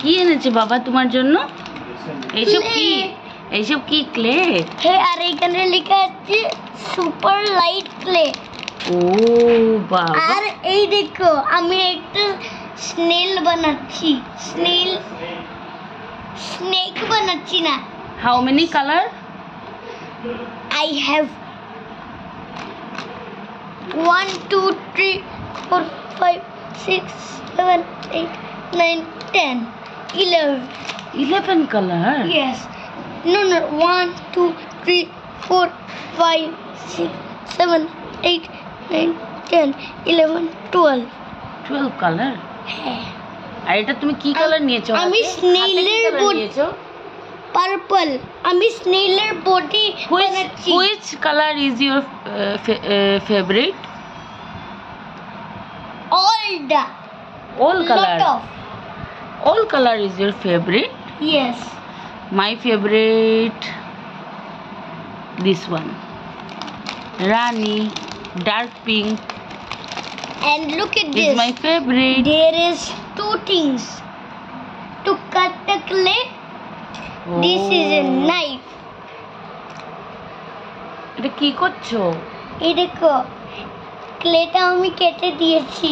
কি এনেছে বাবা তোমার জন্য? এইসব কি? এইসব কি ক্লে? হ্যাঁ, আর এখানে লেখা আছে সুপার লাইট ক্লে। ও বাবা, আর এই দেখো আমি একটা স্নেল বানাচ্ছি। স্নেক বানাচ্ছি না। How many colour? I have 1 2 3 4 5 6 7 8 9 10 11. 11 colour? Yes. No 1 2 3 4 5 6 7 8 9 10 11 12. 12 colour? হ্যাঁ। আর এটা তুমি কি কালার নিয়েছো? আমি স্নেলের বডি পার্পল। আমি স্নেলের বডি বানাচ্ছি। Which color is your favorite? All color. lot of. All color is your favorite? Yes. My favorite, this one, Rani, dark pink. And look at Is this. my favorite. There is 2 things to cut the clay. Oh. This is a knife. এটা কি করছো? এই দেখো ক্লেটা আমি কেটে দিয়েছি।